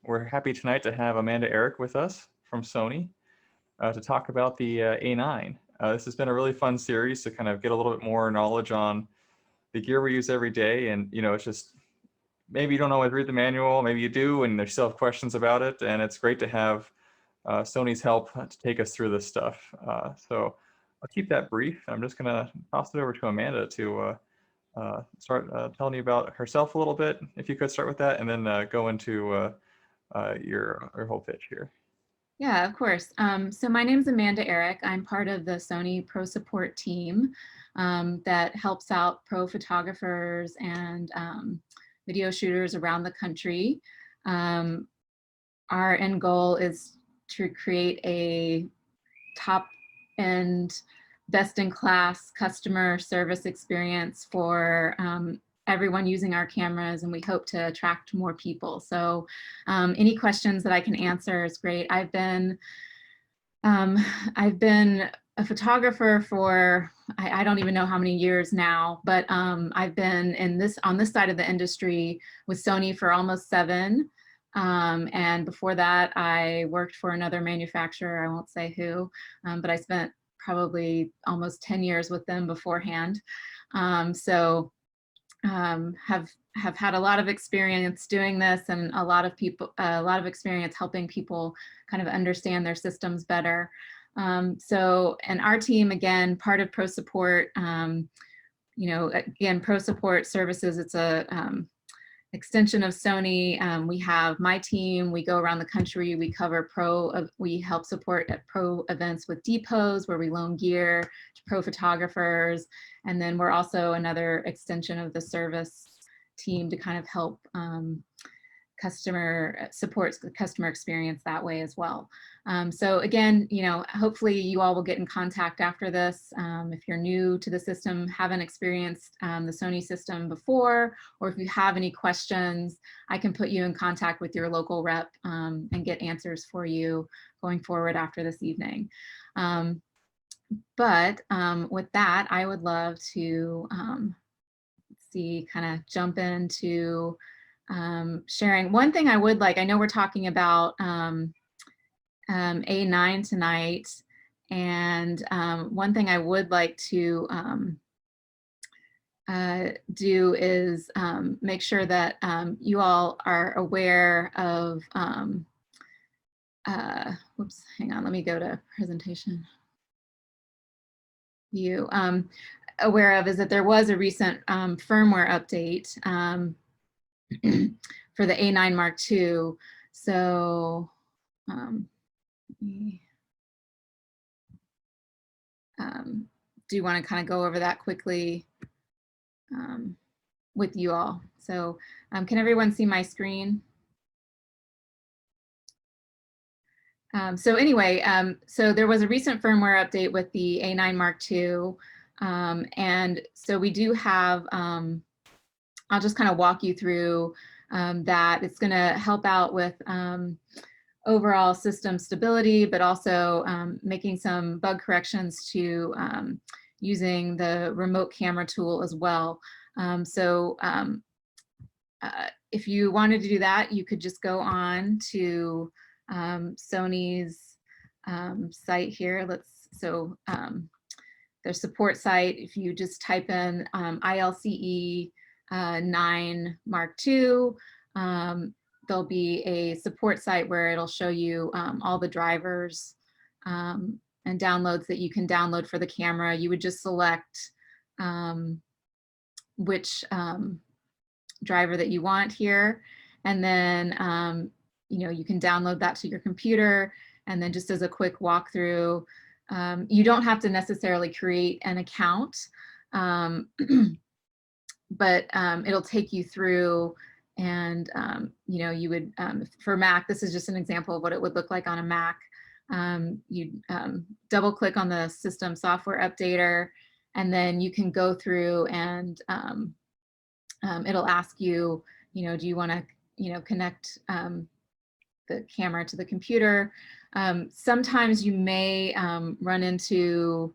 We're happy tonight to have Amanda Eric with us from Sony to talk about the A9. This has been a really fun series to kind of get a little bit more knowledge on the gear we use every day. And, you know, it's just, maybe you don't always read the manual, maybe you do, and there's still have questions about it. And it's great to have Sony's help to take us through this stuff. So I'll keep that brief. I'm just going to toss it over to Amanda to start telling you about herself a little bit, if you could start with that, and then go into your whole pitch here. Yeah, of course. So my name is Amanda Eric. I'm part of the Sony Pro Support team that helps out pro photographers and video shooters around the country. Our end goal is to create a top-end, best-in-class customer service experience for everyone using our cameras, and we hope to attract more people. So any questions that I can answer is great. I've been a photographer for, I don't even know how many years now, but I've been on this side of the industry with Sony for almost 7. And before that, I worked for another manufacturer, I won't say who, but I spent probably almost 10 years with them beforehand. So have had a lot of experience doing this, and a lot of experience helping people kind of understand their systems better. So, and our team, again, part of Pro Support, you know, again, Pro Support Services, it's a extension of Sony. We have my team, we go around the country, we cover we help support at pro events with depots where we loan gear to pro photographers. And then we're also another extension of the service team to kind of help supports the customer experience that way as well. So again, you know, hopefully you all will get in contact after this. If you're new to the system, haven't experienced the Sony system before, or if you have any questions, I can put you in contact with your local rep and get answers for you going forward after this evening. But with that, I would love to kind of jump into sharing. One thing I would like, I know we're talking about A9 tonight, and one thing I would like to do is make sure that you all are aware of, whoops, hang on, let me go to presentation view. Aware of is that there was a recent firmware update for the A9 Mark II. So do you want to kind of go over that quickly with you all? So can everyone see my screen? So anyway, so there was a recent firmware update with the A9 Mark II. And so we do have, I'll just kind of walk you through that. It's going to help out with overall system stability, but also making some bug corrections to using the remote camera tool as well. If you wanted to do that, you could just go on to Sony's site here. Their support site, if you just type in ILCE 9 Mark II, there'll be a support site where it'll show you all the drivers and downloads that you can download for the camera. You would just select which driver that you want here, and then you know, you can download that to your computer. And then just as a quick walkthrough, you don't have to necessarily create an account, but it'll take you through, and you know, you would, for Mac, this is just an example of what it would look like on a Mac. You double click on the system software updater, and then you can go through and it'll ask you, you know, do you want to, you know, connect the camera to the computer. Sometimes you may run into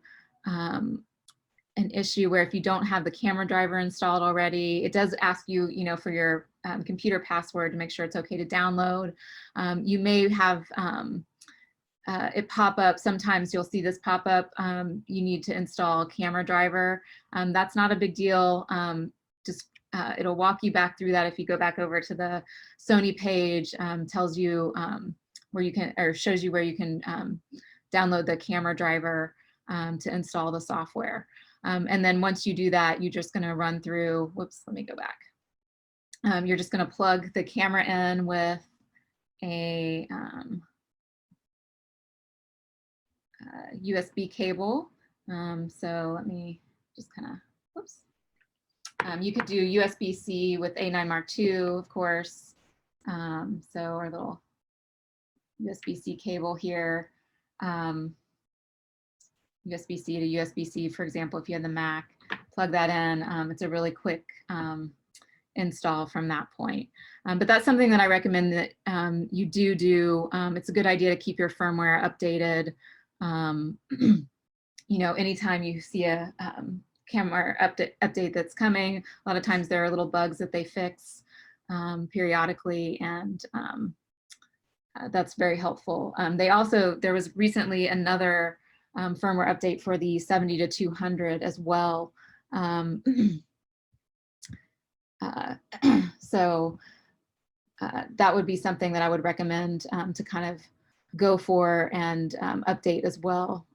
an issue where if you don't have the camera driver installed already, it does ask you, for your computer password to make sure it's okay to download. You may have it pop up. Sometimes you'll see this pop up. You need to install a camera driver. That's not a big deal. Just it'll walk you back through that if you go back over to the Sony page. Tells you where you can, or shows you where you can download the camera driver to install the software. And then once you do that, you're just going to run through. Whoops, let me go back. You're just going to plug the camera in with a USB cable. So let me just kind of, whoops. You could do USB-C with A9 Mark II, of course. So our little USB-C cable here. USB-C to USB-C, for example, if you had the Mac, plug that in. It's a really quick install from that point. But that's something that I recommend that you do. It's a good idea to keep your firmware updated. Anytime you see a camera update that's coming, a lot of times there are little bugs that they fix periodically, and that's very helpful. There was recently another firmware update for the 70 to 200 as well. So that would be something that I would recommend to kind of go for and update as well.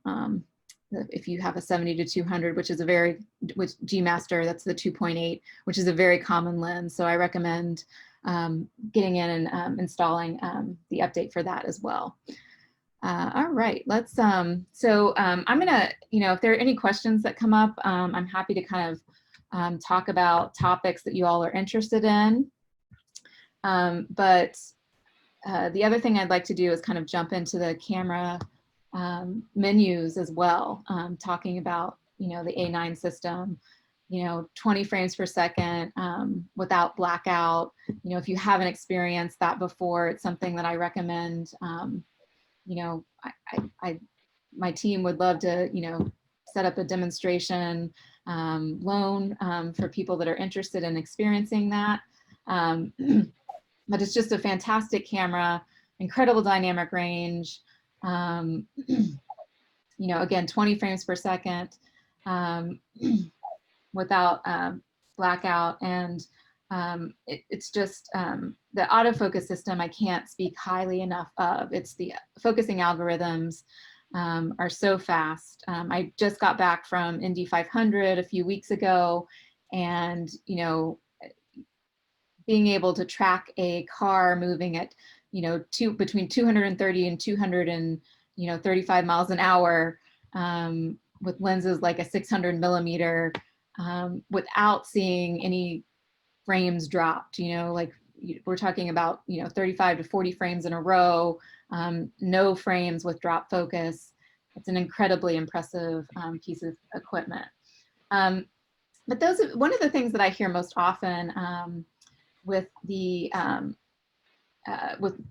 If you have a 70 to 200, which is with G Master, that's the 2.8, which is a very common lens. So I recommend getting in and installing the update for that as well. All right, let's, I'm gonna, if there are any questions that come up, I'm happy to kind of talk about topics that you all are interested in. But the other thing I'd like to do is kind of jump into the camera menus as well, talking about, the A9 system, 20 frames per second without blackout. If you haven't experienced that before, it's something that I recommend. My team would love to, set up a demonstration loan for people that are interested in experiencing that. But it's just a fantastic camera, incredible dynamic range. Again, 20 frames per second without blackout. And it's just the autofocus system I can't speak highly enough of. It's the focusing algorithms are so fast. I just got back from Indy 500 a few weeks ago, and being able to track a car moving at between 230 and 235 miles an hour with lenses like a 600 millimeter without seeing any frames dropped, like we're talking about 35 to 40 frames in a row, no frames with drop focus. It's an incredibly impressive piece of equipment. But one of the things that I hear most often with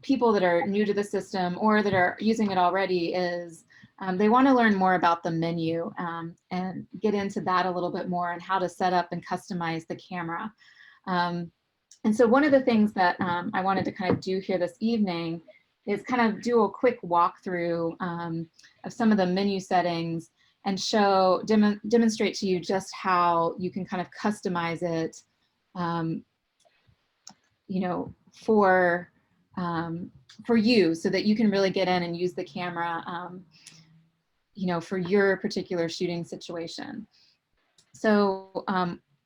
people that are new to the system or that are using it already is they want to learn more about the menu and get into that a little bit more and how to set up and customize the camera. And so one of the things that I wanted to kind of do here this evening is kind of do a quick walkthrough of some of the menu settings and demonstrate to you just how you can kind of customize it, for you, so that you can really get in and use the camera, for your particular shooting situation. So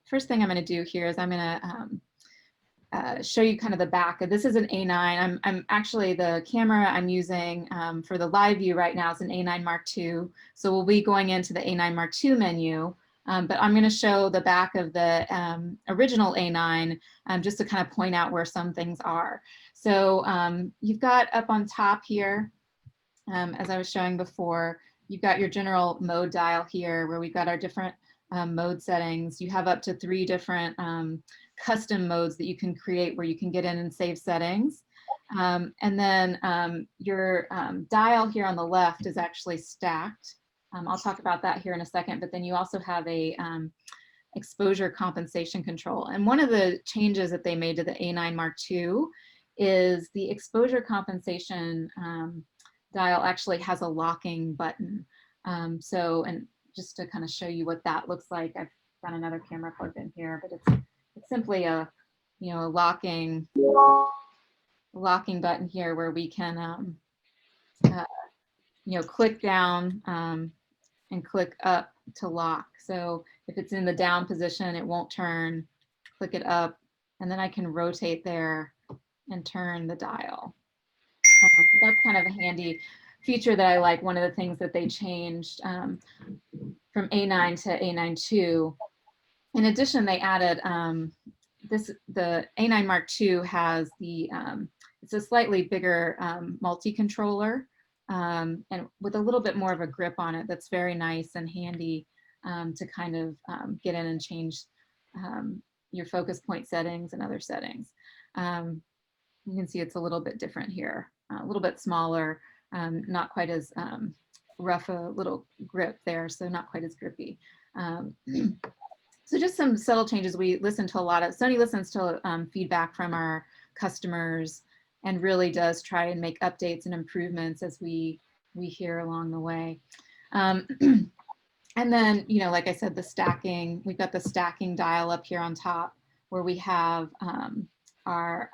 first thing I'm going to do here is I'm going to show you kind of the back. This is an A9. I'm actually, the camera I'm using for the live view right now is an A9 Mark II. So we'll be going into the A9 Mark II menu, but I'm going to show the back of the original A9 just to kind of point out where some things are. So you've got up on top here, as I was showing before, you've got your general mode dial here where we've got our different mode settings. You have up to 3 different custom modes that you can create where you can get in and save settings. And then your dial here on the left is actually stacked. I'll talk about that here in a second, but then you also have a exposure compensation control. And one of the changes that they made to the A9 Mark II is the exposure compensation dial actually has a locking button. And just to kind of show you what that looks like, I've got another camera plugged in here, but it's simply a, you know, a locking button here where we can, you know, click down and click up to lock. So if it's in the down position, it won't turn. Click it up, and then I can rotate there and turn the dial. That's kind of a handy feature that I like. One of the things that they changed from A9 to A9 II. In addition, they added the A9 Mark II has the, it's a slightly bigger multi-controller and with a little bit more of a grip on it that's very nice and handy to kind of get in and change your focus point settings and other settings. You can see it's a little bit different here, a little bit smaller, not quite as rough a little grip there, so not quite as grippy. So just some subtle changes. We listen to a lot of, Sony listens to feedback from our customers and really does try and make updates and improvements as we hear along the way. And then, you know, like I said, the stacking, we've got the stacking dial up here on top where we have our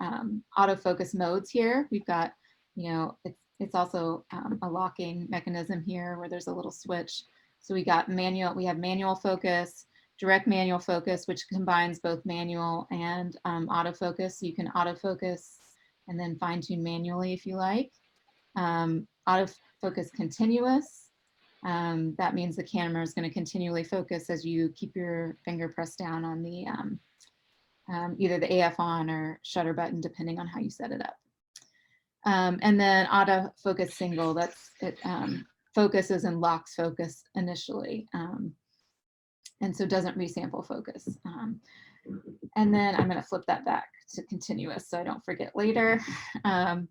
autofocus modes here. We've got, you know, it's also a locking mechanism here where there's a little switch. So we got manual, we have manual focus, direct manual focus, which combines both manual and autofocus. So you can autofocus and then fine tune manually if you like. Autofocus continuous. That means the camera is going to continually focus as you keep your finger pressed down on the either the AF on or shutter button, depending on how you set it up. And then autofocus single, that's it, focuses and locks focus initially. And so doesn't resample focus. And then I'm going to flip that back to continuous so I don't forget later. And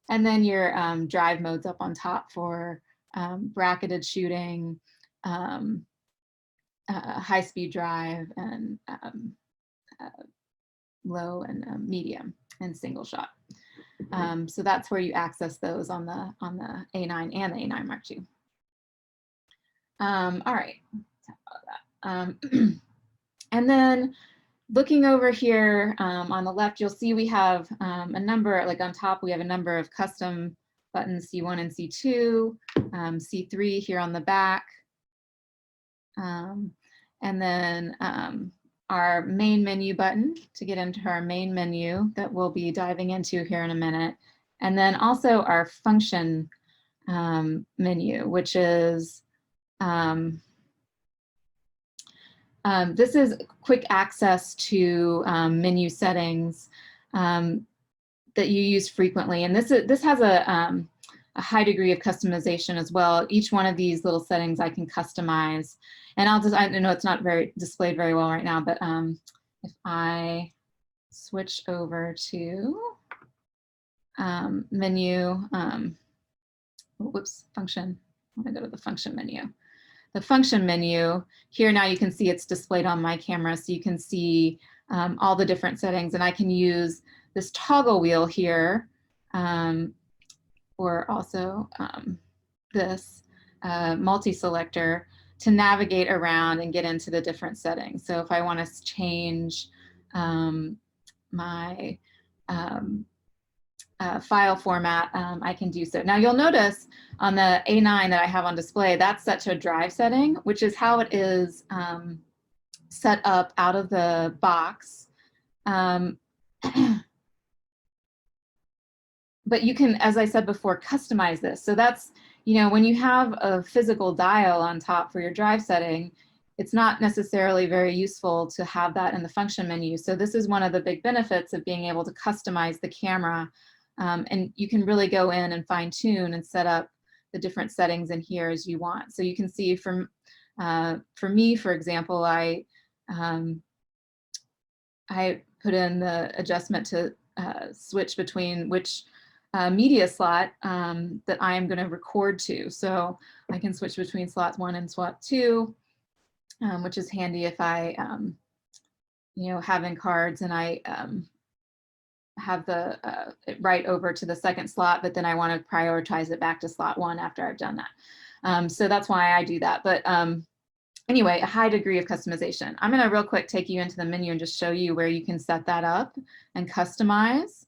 then your drive modes up on top for bracketed shooting, high-speed drive, and low and medium and single shot. So that's where you access those on the A9 and the A9 Mark II. All right, talk about that. And then looking over here on the left, you'll see we have a number, like on top, we have a number of custom buttons, C1 and C2, C3 here on the back. And then our main menu button to get into our main menu that we'll be diving into here in a minute. And then also our function menu, which is, this is quick access to menu settings that you use frequently. And this has a high degree of customization as well. Each one of these little settings I can customize. And I know it's not very displayed very well right now, but if I switch over to menu, whoops, function, I'm gonna go to the function menu. The function menu, here now you can see it's displayed on my camera, so you can see all the different settings, and I can use this toggle wheel here, or also this multi-selector to navigate around and get into the different settings. So if I want to change my file format, I can do so. Now you'll notice on the A9 that I have on display, that's set to a drive setting, which is how it is set up out of the box. But you can, as I said before, customize this. So that's, you know, when you have a physical dial on top for your drive setting, it's not necessarily very useful to have that in the function menu. So this is one of the big benefits of being able to customize the camera. And you can really go in and fine tune and set up the different settings in here as you want. So you can see for me, for example, I put in the adjustment to switch between which media slot that I am going to record to. So I can switch between slot 1 and slot 2, which is handy if I, you know, have in cards and I have the it write over to the second slot, but then I want to prioritize it back to slot 1 after I've done that. So that's why I do that. But anyway, a high degree of customization. I'm going to real quick take you into the menu and just show you where you can set that up and customize.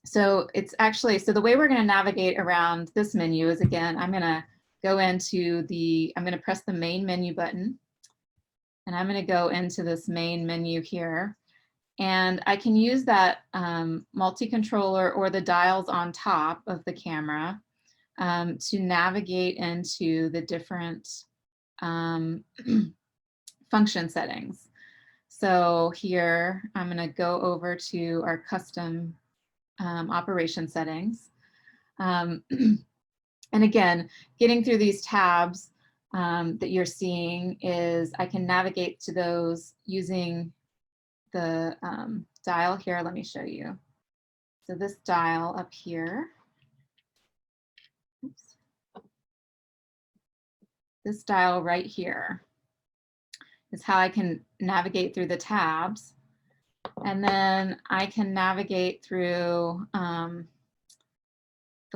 So it's actually, so the way we're going to navigate around this menu is, again, I'm going to go into the, I'm going to press the main menu button, and I'm going to go into this main menu here. And I can use that multi-controller or the dials on top of the camera to navigate into the different function settings. So here, I'm going to go over to our custom operation settings. And again, getting through these tabs that you're seeing is I can navigate to those using the dial here. Let me show you. So this dial up here, oops, this dial right here is how I can navigate through the tabs. And then I can navigate through the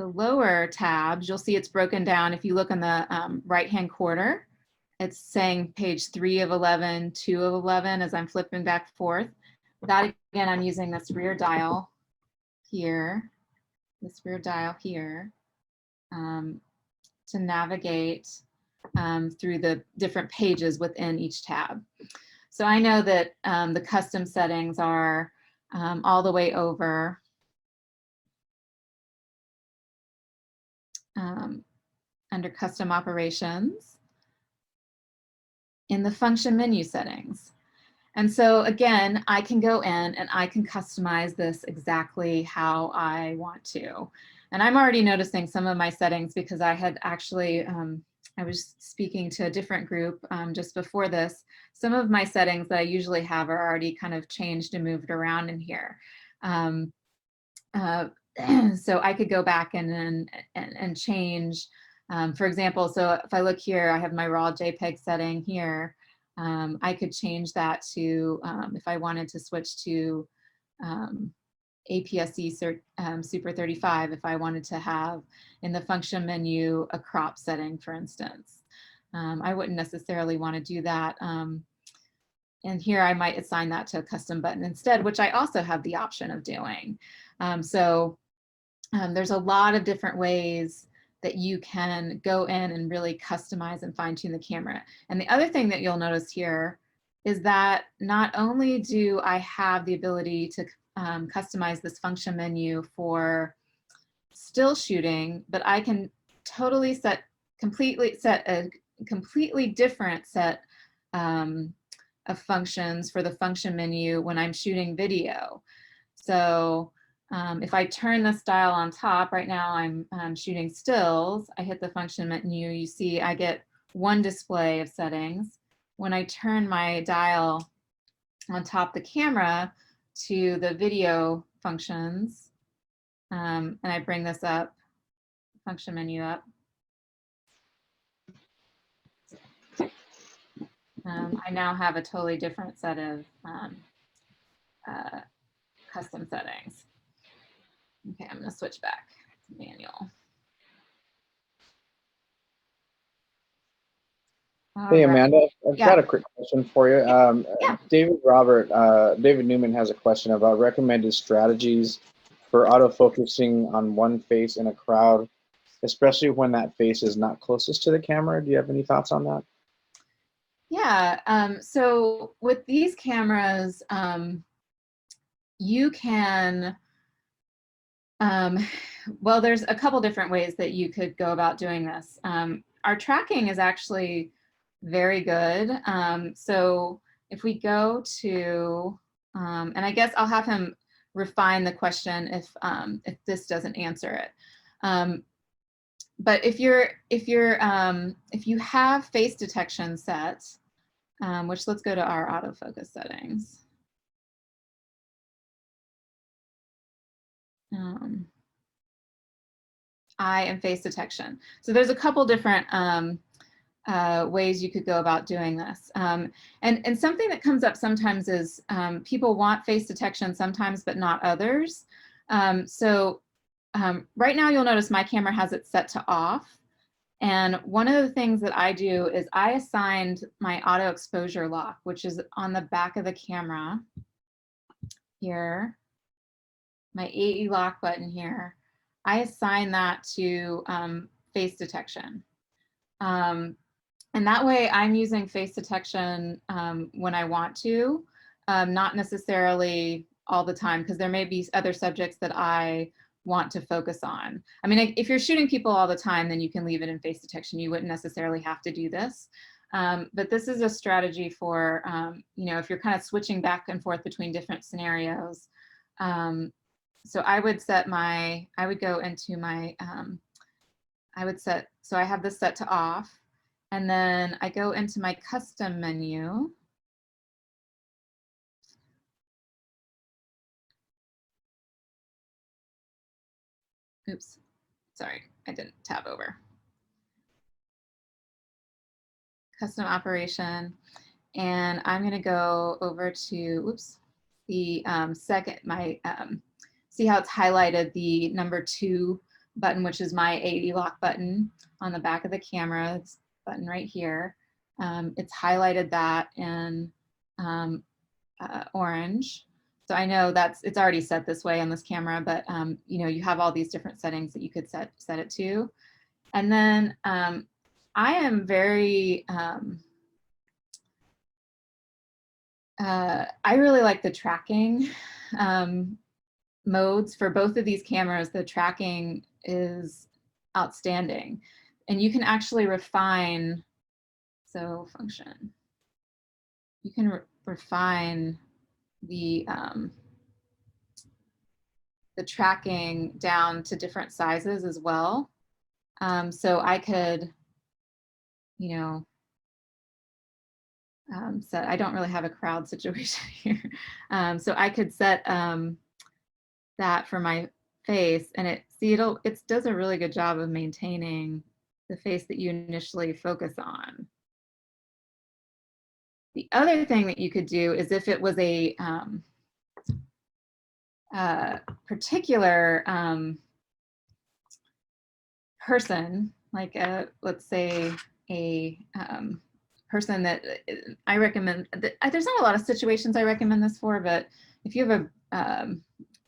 lower tabs. You'll see it's broken down. If you look in the right-hand corner, it's saying page 3 of 11, 2 of 11 as I'm flipping back and forth. That, again, I'm using this rear dial here, to navigate through the different pages within each tab. So I know that the custom settings are all the way over under custom operations in the function menu settings. And so again, I can go in and I can customize this exactly how I want to. And I'm already noticing some of my settings because I had actually, I was speaking to a different group just before this. Some of my settings that I usually have are already kind of changed and moved around in here. So I could go back and change, for example, so if I look here, I have my raw JPEG setting here. I could change that to, if I wanted to switch to APS-C Super 35, if I wanted to have in the function menu a crop setting, for instance. I wouldn't necessarily want to do that. And here I might assign that to a custom button instead, which I also have the option of doing. There's a lot of different ways that you can go in and really customize and fine tune the camera. And the other thing that you'll notice here is that not only do I have the ability to customize this function menu for still shooting, but I can totally set a completely different set of functions for the function menu when I'm shooting video. So if I turn this dial on top, right now I'm shooting stills, I hit the function menu, you see I get one display of settings. When I turn my dial on top the camera to the video functions, and I bring this up, function menu up, I now have a totally different set of custom settings. Okay, I'm going to switch back to manual. Hey, Amanda, I've Yeah. got a quick question for you. Yeah. David Newman has a question about recommended strategies for autofocusing on one face in a crowd, especially when that face is not closest to the camera. Do you have any thoughts on that? Yeah, so with these cameras, you can, well, there's a couple different ways that you could go about doing this. Our tracking is actually very good. So if we go to, and I guess I'll have him refine the question if this doesn't answer it. But if you have face detection set, which let's go to our autofocus settings. eye and face detection. So there's a couple different ways you could go about doing this. And something that comes up sometimes is people want face detection sometimes, but not others. Right now you'll notice my camera has it set to off. And one of the things that I do is I assigned my auto exposure lock, which is on the back of the camera here, my AE lock button here. I assign that to face detection. And that way I'm using face detection when I want to, not necessarily all the time, because there may be other subjects that I want to focus on. I mean, if you're shooting people all the time, then you can leave it in face detection. You wouldn't necessarily have to do this. But this is a strategy for, you know, if you're kind of switching back and forth between different scenarios. So I would set my, I would go into my, so I have this set to off, and then I go into my custom menu. Oops, sorry, I didn't tab over. Custom operation, and I'm gonna go over to, oops, the second, see how it's highlighted the number 2 button, which is my AE lock button on the back of the camera. It's button right here. It's highlighted that in orange. So I know it's already set this way on this camera, but you know, you have all these different settings that you could set it to. And then I am very, I really like the tracking modes for both of these cameras. The tracking is outstanding, and you can actually refine, so function, you can refine the tracking down to different sizes as well. So I could, you know, set, I don't really have a crowd situation here. So I could set that for my face, and it does a really good job of maintaining the face that you initially focus on. The other thing that you could do is if it was a particular person, like let's say a person that I recommend, there's not a lot of situations I recommend this for, but if you have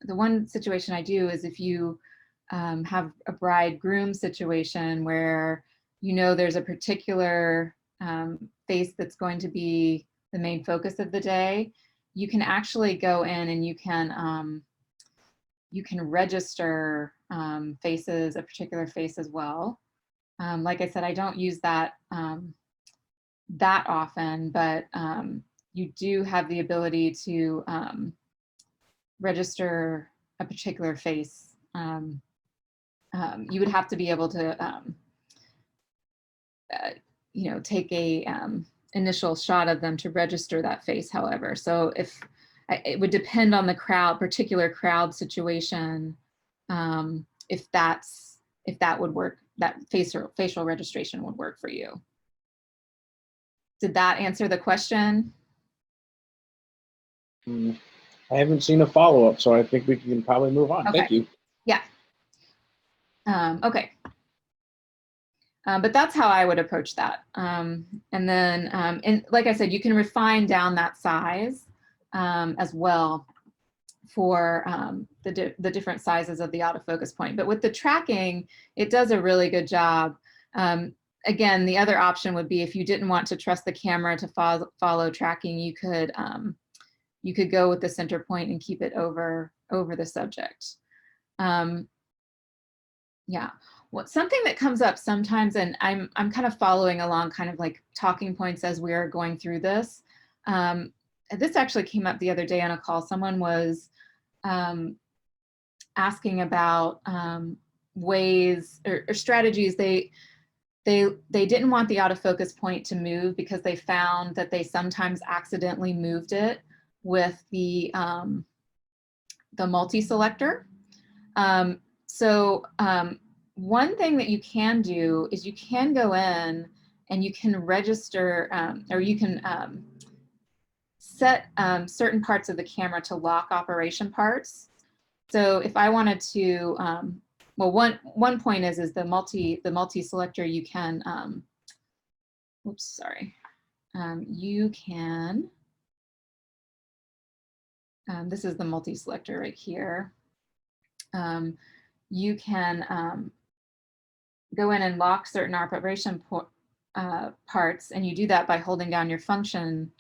the one situation I do is if you have a bride-groom situation where you know there's a particular face that's going to be the main focus of the day, you can actually go in and you can register faces, a particular face as well. Like I said, I don't use that that often, but you do have the ability to register a particular face. You would have to be able to you know, take a initial shot of them to register that face, however. So if it would depend on the particular crowd situation, if that would work, that facial registration would work for you. Did that answer the question? I haven't seen a follow-up, so I think we can probably move on. Okay. Thank you. Yeah. Okay. But that's how I would approach that. And then, and like I said, you can refine down that size as well for the different sizes of the autofocus point. But with the tracking, it does a really good job. Again, the other option would be if you didn't want to trust the camera to follow tracking, you could go with the center point and keep it over the subject. Yeah. Something that comes up sometimes, and I'm kind of following along, kind of like talking points as we're going through this. This actually came up the other day on a call. Someone was asking about ways or strategies. They didn't want the autofocus point to move because they found that they sometimes accidentally moved it with the multi-selector. One thing that you can do is you can go in and you can register, or you can set certain parts of the camera to lock operation parts. So if I wanted to, well, one point is the multi selector. You can, oops, sorry. You can. This is the multi selector right here. You can go in and lock certain operation parts, and you do that by holding down your function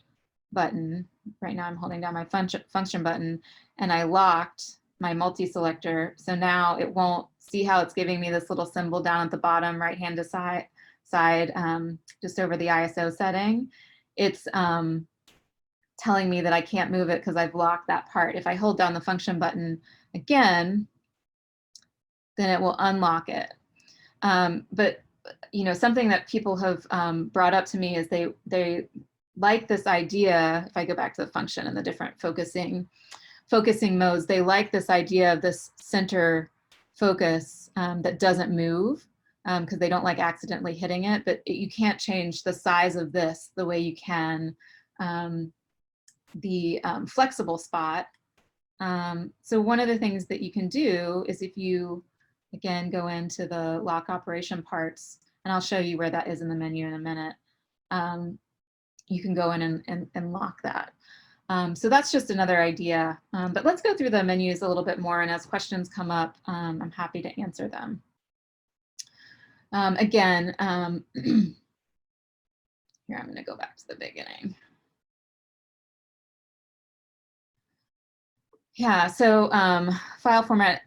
button. Right now I'm holding down my function button, and I locked my multi-selector. So now it won't see how it's giving me this little symbol down at the bottom right hand side, just over the ISO setting. It's telling me that I can't move it because I've locked that part. If I hold down the function button again, then it will unlock it. But you know, something that people have brought up to me is they like this idea. If I go back to the function and the different focusing modes, they like this idea of this center focus that doesn't move because they don't like accidentally hitting it. But you can't change the size of this the way you can the flexible spot. So one of the things that you can do is if you, again, go into the lock operation parts, and I'll show you where that is in the menu in a minute. You can go in and lock that. So that's just another idea. But let's go through the menus a little bit more, and as questions come up, I'm happy to answer them. Again, here I'm going to go back to the beginning. Yeah, so file format,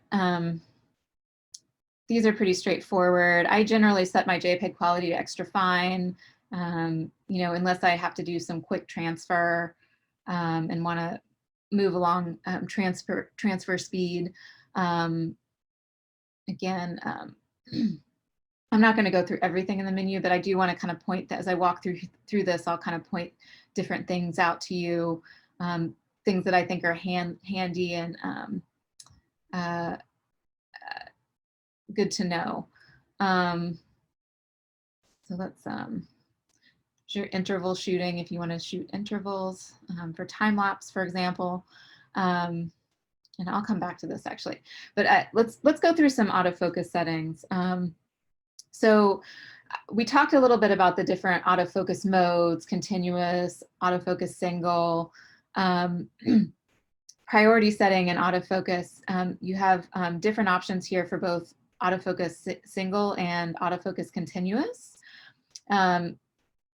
these are pretty straightforward. I generally set my JPEG quality to extra fine, you know, unless I have to do some quick transfer and want to move along transfer speed. Again, I'm not going to go through everything in the menu, but I do want to kind of point that as I walk through this, I'll kind of point different things out to you, things that I think are handy and good to know. So let's your interval shooting if you want to shoot intervals for time lapse, for example. And I'll come back to this actually, but let's go through some autofocus settings. So we talked a little bit about the different autofocus modes: continuous, autofocus single, priority setting, and autofocus. You have different options here for both autofocus single and autofocus continuous.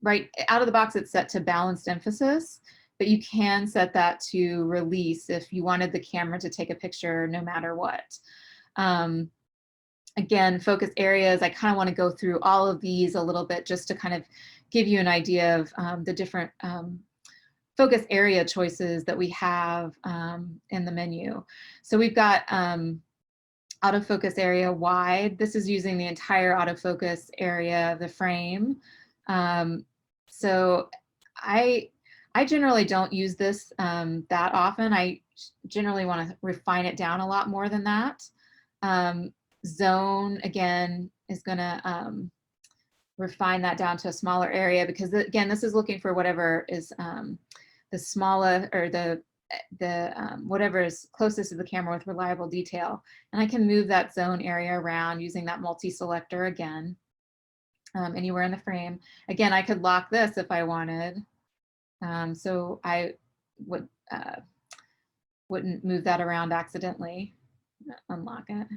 Right out of the box, it's set to balanced emphasis, but you can set that to release if you wanted the camera to take a picture no matter what. Again, focus areas, I kind of want to go through all of these a little bit just to kind of give you an idea of the different focus area choices that we have in the menu. So we've got autofocus area wide. This is using the entire autofocus area of the frame. So I generally don't use this that often. I generally want to refine it down a lot more than that. Zone, again, is going to refine that down to a smaller area because, again, this is looking for whatever is the smaller or the whatever is closest to the camera with reliable detail. And I can move that zone area around using that multi-selector again, anywhere in the frame. Again, I could lock this if I wanted. So I wouldn't move that around accidentally, unlock it.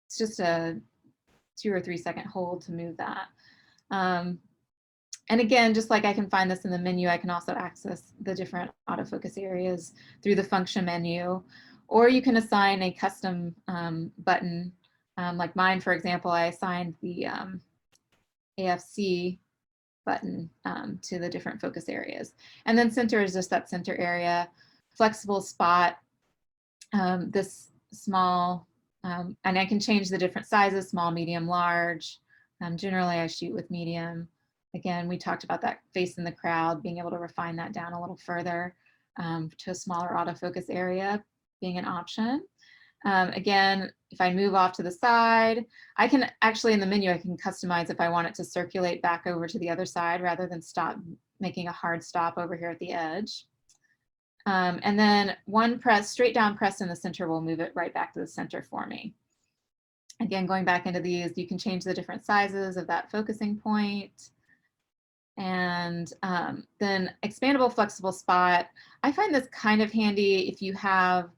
It's just a 2 or 3 second hold to move that. And again, just like I can find this in the menu, I can also access the different autofocus areas through the function menu, or you can assign a custom button. Like mine, for example, I assigned the AFC button to the different focus areas. And then center is just that center area. Flexible spot, this small, and I can change the different sizes, small, medium, large. Generally, I shoot with medium. Again, we talked about that face in the crowd, being able to refine that down a little further to a smaller autofocus area being an option. Again, if I move off to the side, I can actually in the menu, I can customize if I want it to circulate back over to the other side rather than stop, making a hard stop over here at the edge. And then one press, straight down press in the center will move it right back to the center for me. Again, going back into these, you can change the different sizes of that focusing point. And then expandable flexible spot. I find this kind of handy if you have,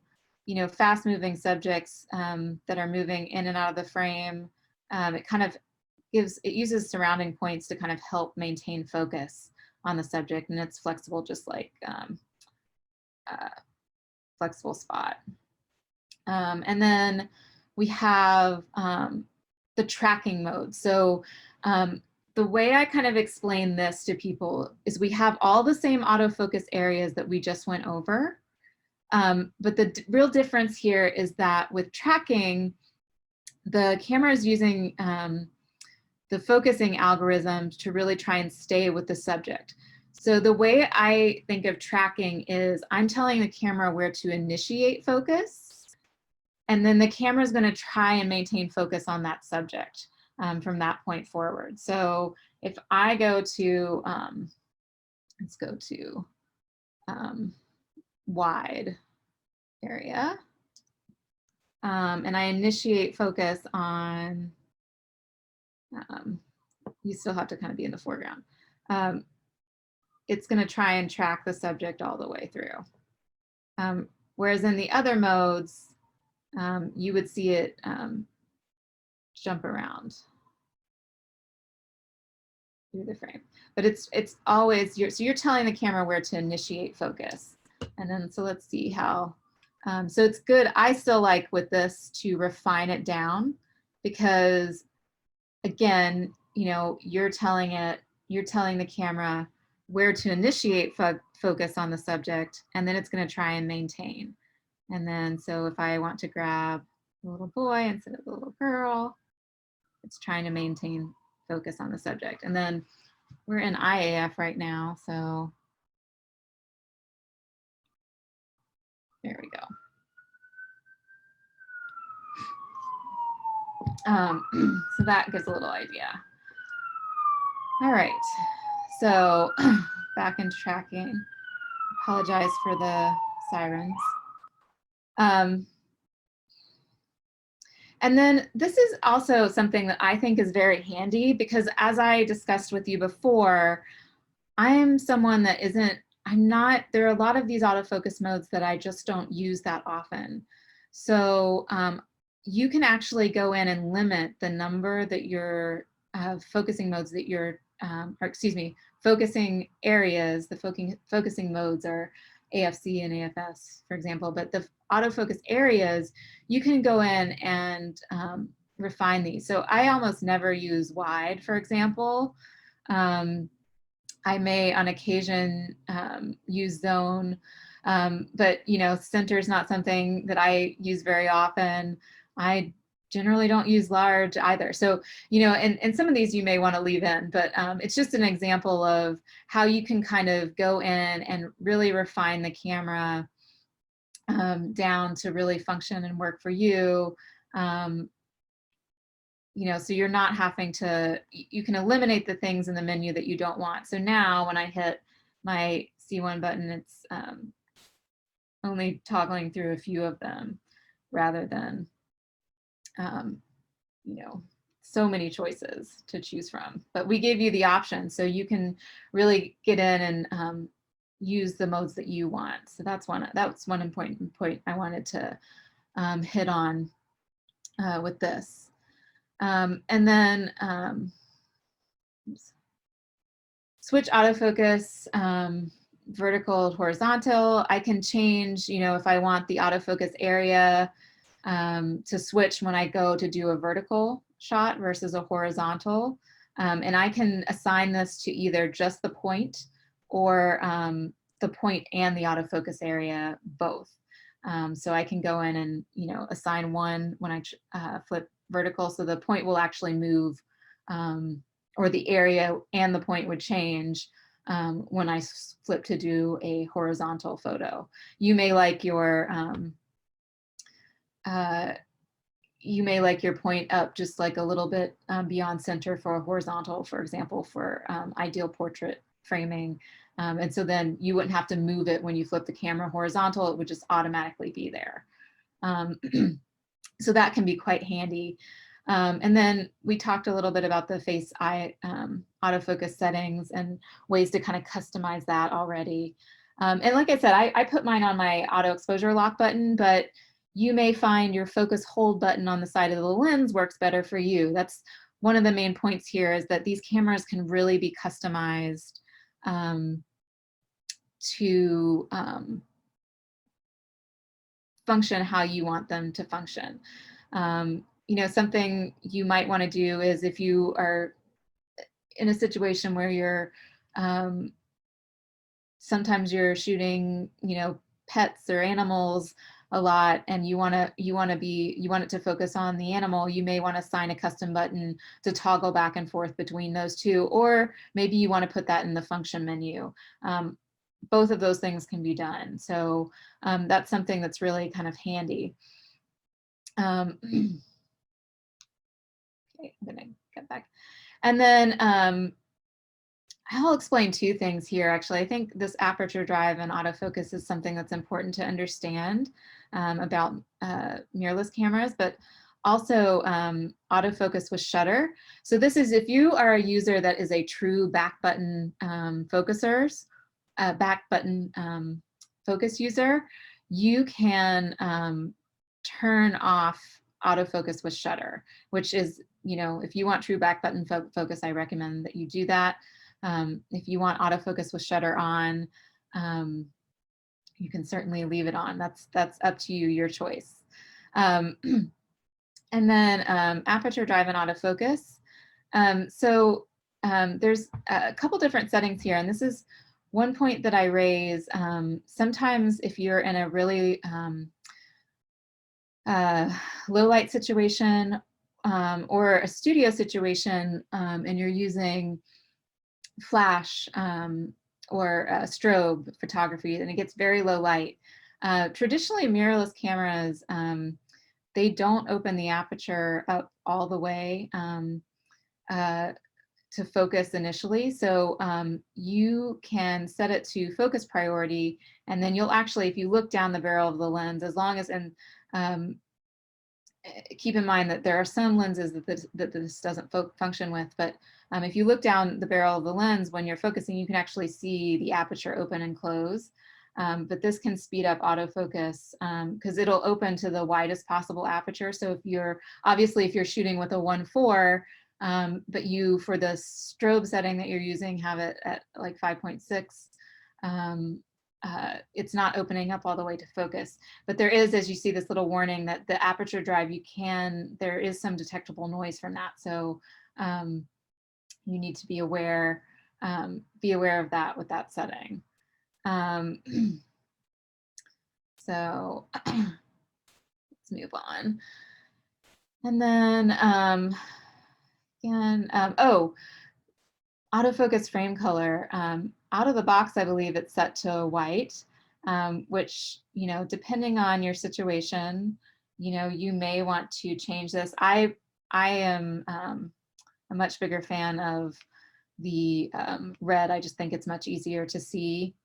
you know, fast moving subjects that are moving in and out of the frame. It kind of gives, it uses surrounding points to kind of help maintain focus on the subject, and it's flexible just like flexible spot. And then we have the tracking mode. So the way I kind of explain this to people is we have all the same autofocus areas that we just went over. But the real difference here is that with tracking, the camera is using the focusing algorithm to really try and stay with the subject. So the way I think of tracking is I'm telling the camera where to initiate focus, and then the camera is going to try and maintain focus on that subject from that point forward. So if I go to, let's go to wide area, and I initiate focus on, you still have to kind of be in the foreground. It's going to try and track the subject all the way through. Whereas in the other modes, you would see it jump around through the frame. But it's always, so you're telling the camera where to initiate focus. And then, so let's see how, so it's good. I still like with this to refine it down because, again, you know, you're telling the camera where to initiate focus on the subject, and then it's going to try and maintain. And then, so if I want to grab the little boy instead of the little girl, it's trying to maintain focus on the subject. And then we're in IAF right now, so there we go. So that gives a little idea. All right, so back in tracking. Apologize for the sirens. And then this is also something that I think is very handy because, as I discussed with you before, I am someone that there are a lot of these autofocus modes that I just don't use that often. So you can actually go in and limit the number that your focusing modes that you're, or excuse me, focusing areas. The focusing modes are AFC and AFS, for example, but the autofocus areas, you can go in and refine these. So I almost never use wide, for example. I may on occasion use zone, but you know, center is not something that I use very often. I generally don't use large either. So, you know, and some of these you may want to leave in, but it's just an example of how you can kind of go in and really refine the camera down to really function and work for you. You know, so you're not having to, you can eliminate the things in the menu that you don't want. So now when I hit my C1 button, it's only toggling through a few of them rather than, you know, so many choices to choose from. But we gave you the option, so you can really get in and use the modes that you want. So that's one important point I wanted to hit on with this. And then switch autofocus, vertical, horizontal. I can change, you know, if I want the autofocus area to switch when I go to do a vertical shot versus a horizontal. And I can assign this to either just the point or the point and the autofocus area both. So I can go in and, you know, assign one when I flip vertical, so the point will actually move, or the area and the point would change when I flip to do a horizontal photo. You may like your you may like your point up just like a little bit beyond center for horizontal, for example, for ideal portrait framing. And so then you wouldn't have to move it when you flip the camera horizontal, it would just automatically be there. So that can be quite handy. And then we talked a little bit about the face eye autofocus settings and ways to kind of customize that already. And like I said, I put mine on my auto exposure lock button, but you may find your focus hold button on the side of the lens works better for you. That's one of the main points here, is that these cameras can really be customized to function how you want them to function. You know, something you might want to do is, if you are in a situation where you're sometimes you're shooting, you know, pets or animals a lot, and you want it to focus on the animal, you may want to assign a custom button to toggle back and forth between those two, or maybe you want to put that in the function menu. Both of those things can be done. So that's something that's really kind of handy. Okay, I'm gonna get back. And then I'll explain two things here, actually. I think this aperture drive and autofocus is something that's important to understand about mirrorless cameras, but also autofocus with shutter. So this is if you are a user that is a true back button focus user, you can turn off autofocus with shutter, which is, you know, if you want true back button focus, I recommend that you do that. If you want autofocus with shutter on, you can certainly leave it on. That's up to you, your choice. And then aperture drive and autofocus. There's a couple different settings here, and this is one point that I raise. Sometimes if you're in a really low light situation or a studio situation, and you're using flash or strobe photography, and it gets very low light. Traditionally, mirrorless cameras, they don't open the aperture up all the way to focus initially. So you can set it to focus priority, and then you'll actually, if you look down the barrel of the lens, as long as, and keep in mind that there are some lenses that this doesn't function with, but if you look down the barrel of the lens when you're focusing, you can actually see the aperture open and close. But this can speed up autofocus because it'll open to the widest possible aperture. So if you're, obviously if you're shooting with a 1.4, but you, for the strobe setting that you're using, have it at like 5.6, it's not opening up all the way to focus. But there is, as you see, this little warning that the aperture drive, there is some detectable noise from that. So you need to be aware of that with that setting. So let's move on. And then again, autofocus frame color. Out of the box, I believe it's set to white, which, you know, depending on your situation, you know, you may want to change this. I am a much bigger fan of the red. I just think it's much easier to see.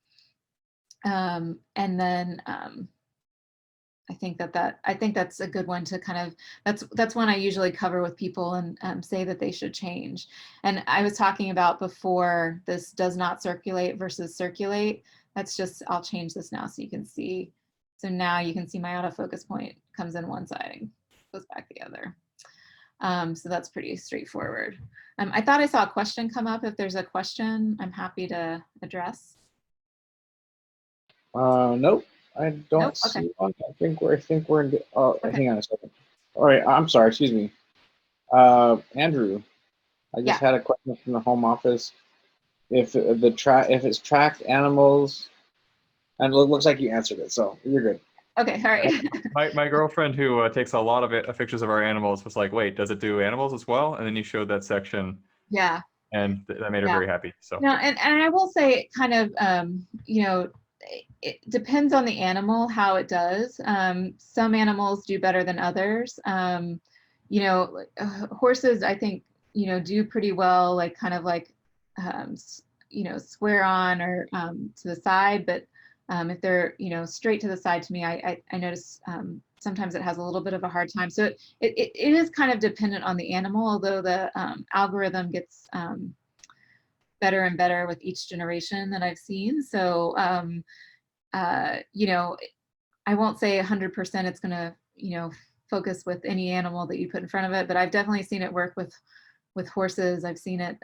And then I think that's a good one to kind of, that's one I usually cover with people and say that they should change. And I was talking about before, this does not circulate versus circulate. That's just, I'll change this now so you can see. So now you can see my autofocus point comes in one side and goes back the other. So that's pretty straightforward. I thought I saw a question come up. If there's a question, I'm happy to address. Nope, I don't Nope? Okay. see one. I think we're in. Okay. Hang on a second. All right, I'm sorry. Excuse me, Andrew. I just had a question from the home office. If it's tracked animals, and it looks like you answered it, so you're good. Okay, all right. My girlfriend, who takes a lot of pictures of our animals, was like, "Wait, does it do animals as well?" And then you showed that section. Yeah. And that made her very happy. So no, and I will say, kind of, you know, it depends on the animal how it does. Some animals do better than others. You know, horses, I think, you know, do pretty well, like kind of like, you know, square on or to the side. But if they're, you know, straight to the side to me, I notice sometimes it has a little bit of a hard time. So it is kind of dependent on the animal, although the algorithm gets better and better with each generation that I've seen. So, you know, I won't say 100% it's going to, you know, focus with any animal that you put in front of it, but I've definitely seen it work with horses. I've seen it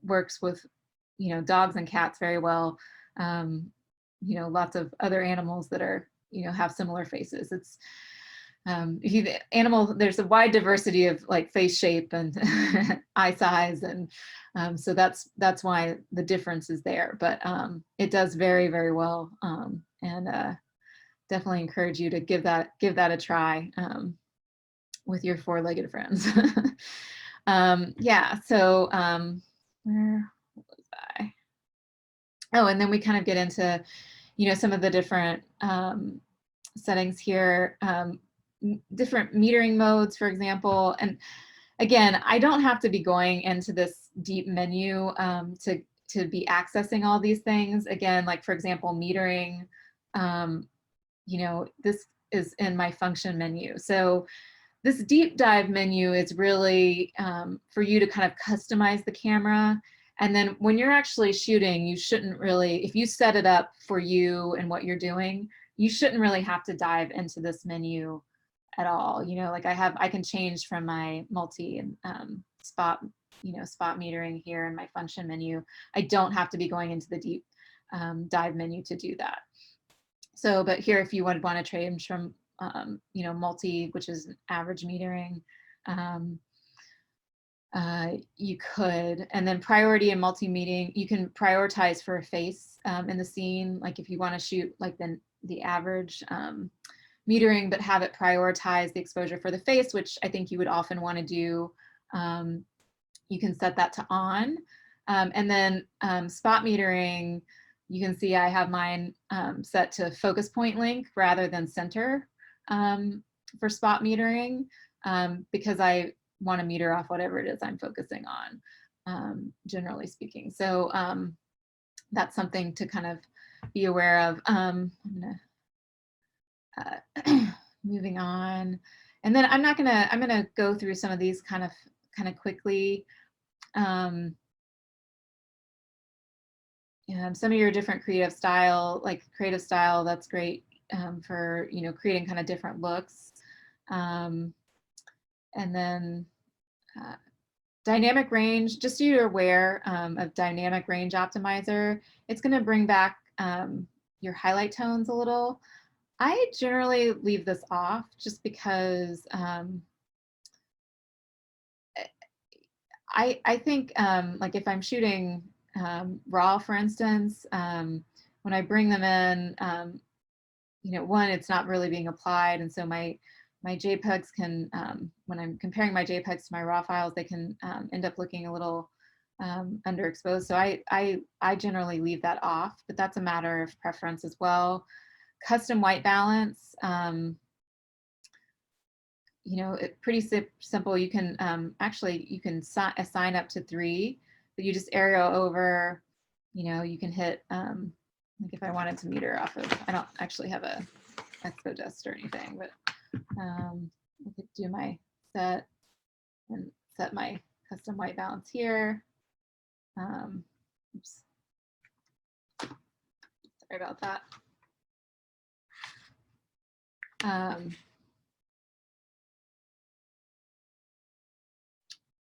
works with, you know, dogs and cats very well. You know, lots of other animals that are, you know, have similar faces. It's there's a wide diversity of like face shape and eye size, and so that's why the difference is there. But it does very, very well, and definitely encourage you to give that a try with your four-legged friends. Yeah. So where was I? Oh, and then we kind of get into, you know, some of the different settings here. Different metering modes, for example. And again, I don't have to be going into this deep menu to be accessing all these things. Again, like for example, metering, you know, this is in my function menu. So this deep dive menu is really for you to kind of customize the camera. And then when you're actually shooting, you shouldn't really, if you set it up for you and what you're doing, you shouldn't really have to dive into this menu at all. You know, like I can change from my multi and spot, you know, spot metering here in my function menu. I don't have to be going into the deep dive menu to do that. So, but here, if you would want to change from, you know, multi, which is average metering, you could. And then priority and multi-metering, you can prioritize for a face in the scene. Like if you want to shoot like the average metering, but have it prioritize the exposure for the face, which I think you would often want to do. You can set that to on. And then spot metering, you can see I have mine set to focus point length rather than center for spot metering, because I want to meter off whatever it is I'm focusing on, generally speaking. So that's something to kind of be aware of. I'm gonna moving on, and then I'm gonna go through some of these kind of quickly. Some of your different creative style, that's great for, you know, creating kind of different looks. And then dynamic range, just so you're aware of dynamic range optimizer, it's going to bring back your highlight tones a little. I generally leave this off just because I think like if I'm shooting raw, for instance, when I bring them in, you know, one, it's not really being applied, and so my JPEGs can, when I'm comparing my JPEGs to my raw files, they can end up looking a little underexposed. So I generally leave that off, but that's a matter of preference as well. Custom white balance, you know, pretty simple. You can actually, you can assign up to 3, but you just arrow over, you know, you can hit, like if I wanted to meter off of, I don't actually have a expo dust or anything, but I could do my set and set my custom white balance here. Oops. Sorry about that.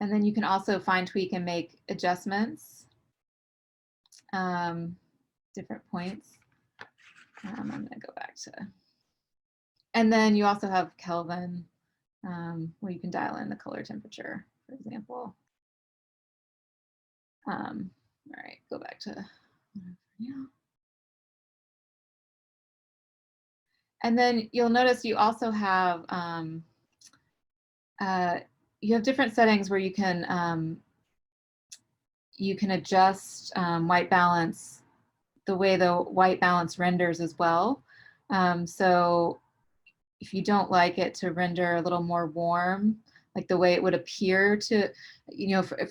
And then you can also fine tweak and make adjustments, different points. I'm going to go back to, and then you also have Kelvin, where you can dial in the color temperature, for example. All right, go back to, yeah. And then you'll notice you also have, you have different settings where you can adjust white balance the way the white balance renders as well. So if you don't like it to render a little more warm, like the way it would appear to,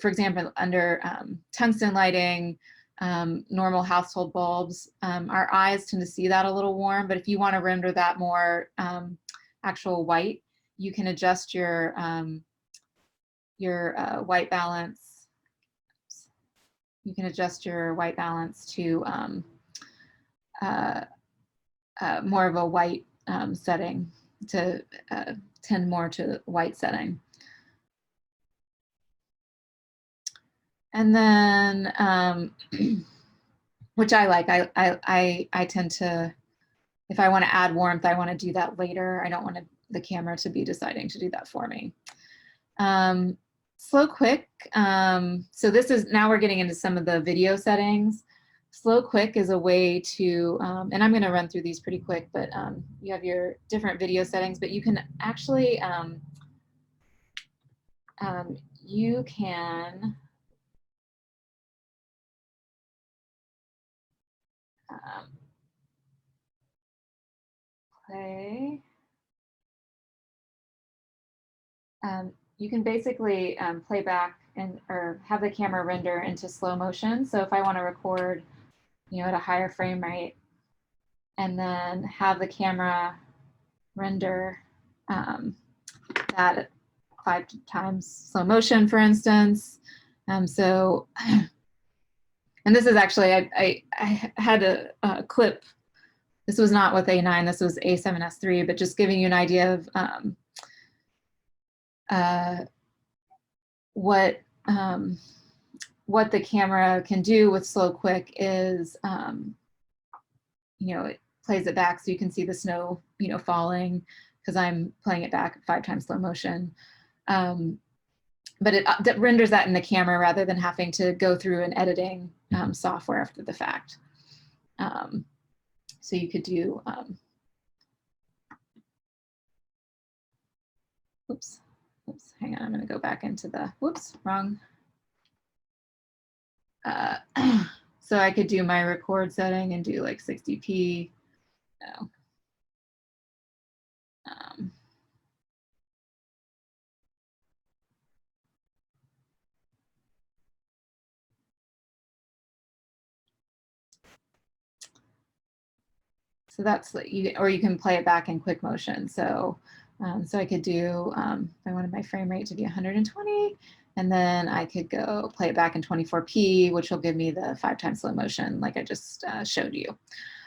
for example, under tungsten lighting, normal household bulbs, our eyes tend to see that a little warm, but if you want to render that more actual white, you can adjust your white balance. You can adjust your white balance to more of a white setting, to tend more to white setting. And then, which I like, I tend to, if I want to add warmth, I want to do that later. I don't want the camera to be deciding to do that for me. Slow quick. So this is, now we're getting into some of the video settings. Slow quick is a way to, and I'm going to run through these pretty quick, but you have your different video settings, but you can actually, you can play. You can basically play back or have the camera render into slow motion. So if I want to record, at a higher frame rate, and then have the camera render that at 5 times slow motion, for instance. And this is actually, I had a clip. This was not with A9, this was A7S3, but just giving you an idea of what the camera can do with slow quick is, it plays it back so you can see the snow, falling, because I'm playing it back at 5 times slow motion. But it renders that in the camera rather than having to go through an editing software after the fact. So you could do, oops, hang on, I'm gonna go back into the, whoops, wrong. So I could do my record setting and do like 60p. No. So that's, or you can play it back in quick motion. So, so I could do, if I wanted my frame rate to be 120, and then I could go play it back in 24p, which will give me the 5 times slow motion like I just showed you.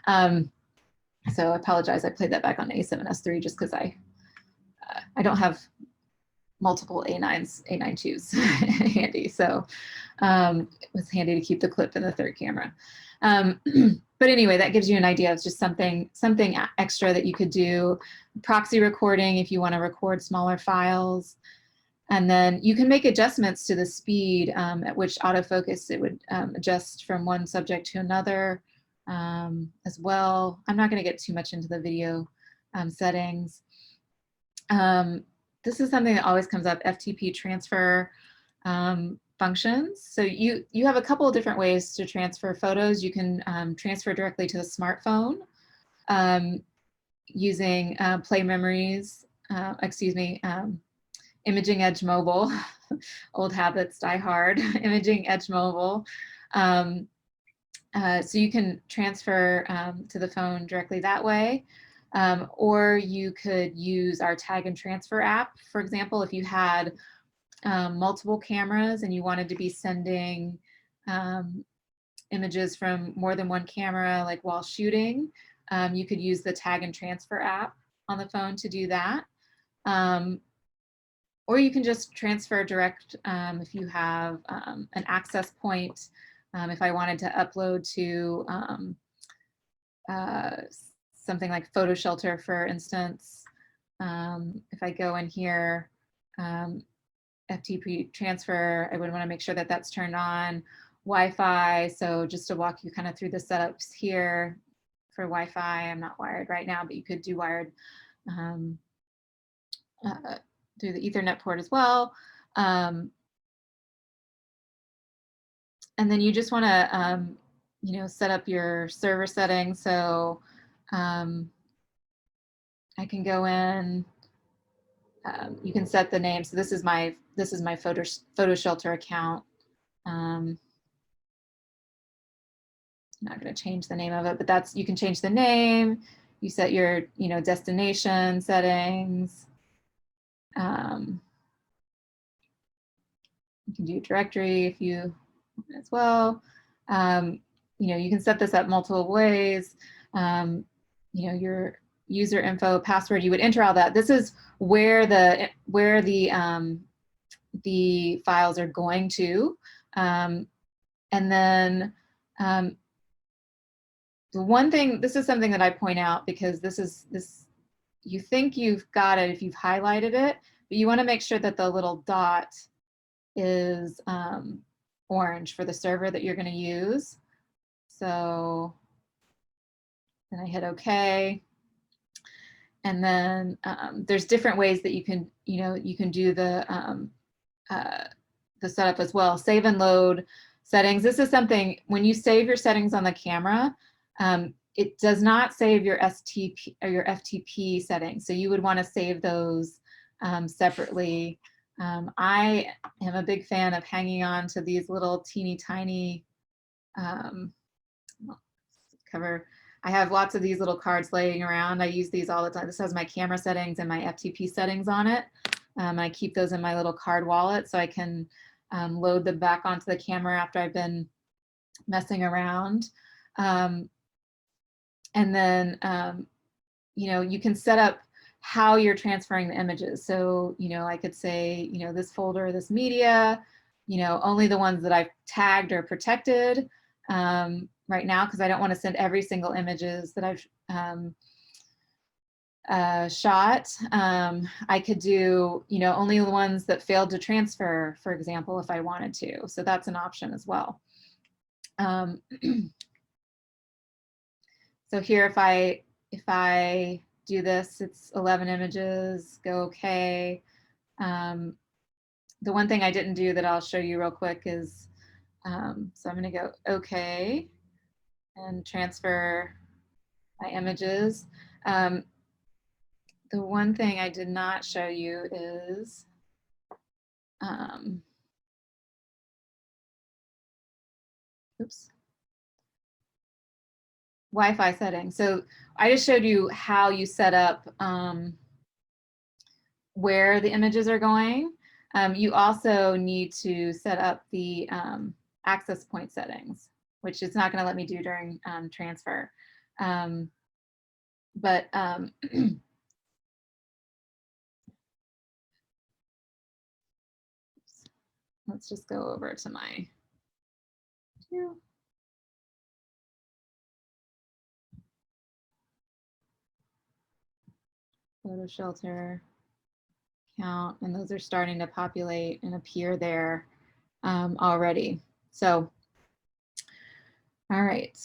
So I apologize, I played that back on A7S3 just because I don't have multiple A9s, A9 IIs handy. So it was handy to keep the clip in the third camera. But anyway, that gives you an idea of just something extra that you could do. Proxy recording if you want to record smaller files. And then you can make adjustments to the speed at which autofocus it would adjust from one subject to another as well. I'm not going to get too much into the video settings. This is something that always comes up, Ftp transfer functions. So you have a couple of different ways to transfer photos. You can transfer directly to the smartphone using Play Memories, Imaging Edge Mobile. Old habits die hard. Imaging Edge Mobile. So you can transfer to the phone directly that way. Or you could use our tag and transfer app. For example, if you had multiple cameras and you wanted to be sending images from more than one camera, like while shooting, you could use the tag and transfer app on the phone to do that. Or you can just transfer direct if you have an access point. If I wanted to upload to something like Photo Shelter, for instance, if I go in here, FTP transfer, I would want to make sure that that's turned on. Wi-Fi, so just to walk you kind of through the setups here for Wi-Fi, I'm not wired right now, but you could do wired through the Ethernet port as well. And then you just want to you know, set up your server settings. So I can go in, you can set the name. So this is my photo shelter account. I'm not going to change the name of it, but that's, you can change the name. You set your, you know, destination settings. You can do directory if you as well. You know, you can set this up multiple ways. You know, your user info, password, you would enter all that. This is where the files are going to. And then the one thing, this is something that I point out because you think you've got it if you've highlighted it, but you want to make sure that the little dot is orange for the server that you're going to use. So then I hit OK. And then there's different ways that you can, you know, you can do the setup as well. Save and load settings. This is something, when you save your settings on the camera, it does not save your STP or your FTP settings. So you would want to save those separately. I am a big fan of hanging on to these little teeny tiny cover. I have lots of these little cards laying around. I use these all the time. This has my camera settings and my FTP settings on it. I keep those in my little card wallet so I can load them back onto the camera after I've been messing around. And then, you know, you can set up how you're transferring the images. So, you know, I could say, you know, this folder, this media, you know, only the ones that I've tagged or protected right now, because I don't want to send every single images that I've shot. I could do, you know, only the ones that failed to transfer, for example, if I wanted to. So that's an option as well. So here, if I do this, it's 11 images, go OK. The one thing I didn't do that I'll show you real quick is, so I'm going to go OK and transfer my images. The one thing I did not show you is oops. Wi-Fi settings. So I just showed you how you set up where the images are going. You also need to set up the access point settings, which it's not going to let me do during transfer. Let's just go over to my photo shelter account, and those are starting to populate and appear there already. So, all right.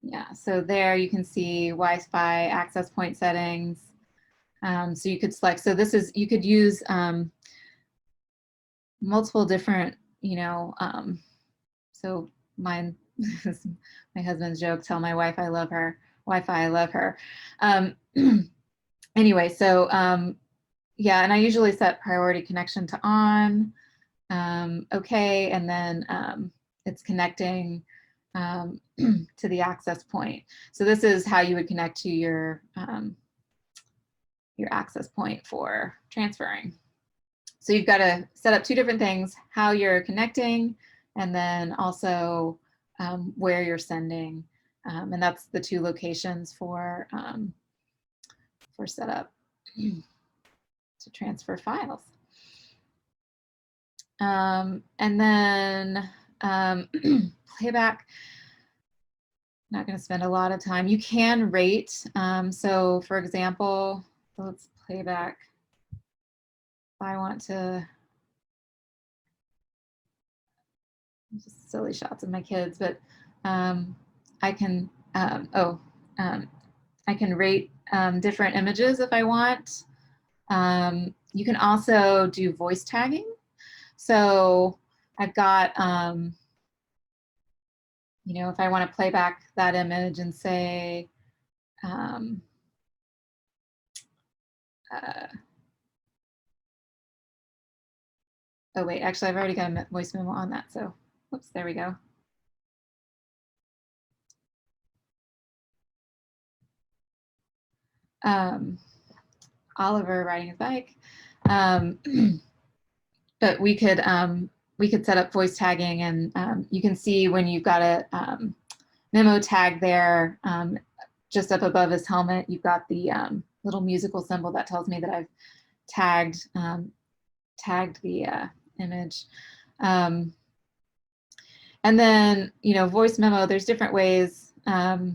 Yeah, so there you can see Wi-Fi access point settings. So you could select, so this is, you could use multiple different, you know, so mine, my husband's joke, tell my wife I love her, Wi-Fi, I love her. Anyway, so yeah, and I usually set priority connection to on, okay, and then it's connecting to the access point. So this is how you would connect to your access point for transferring. So you've got to set up two different things, how you're connecting, and then also where you're sending. And that's the two locations for setup to transfer files. And then playback, not going to spend a lot of time. You can rate. So for example, let's playback. If I want to, just silly shots of my kids, but I can, I can rate different images if I want. You can also do voice tagging. So I've got, you know, if I want to play back that image and say, oh wait, actually I've already got a voice memo on that. So, whoops, there we go. Oliver riding his bike. But we could set up voice tagging, and you can see when you've got a memo tag there, just up above his helmet, you've got the little musical symbol that tells me that I've tagged the image. And then, you know, voice memo, there's different ways that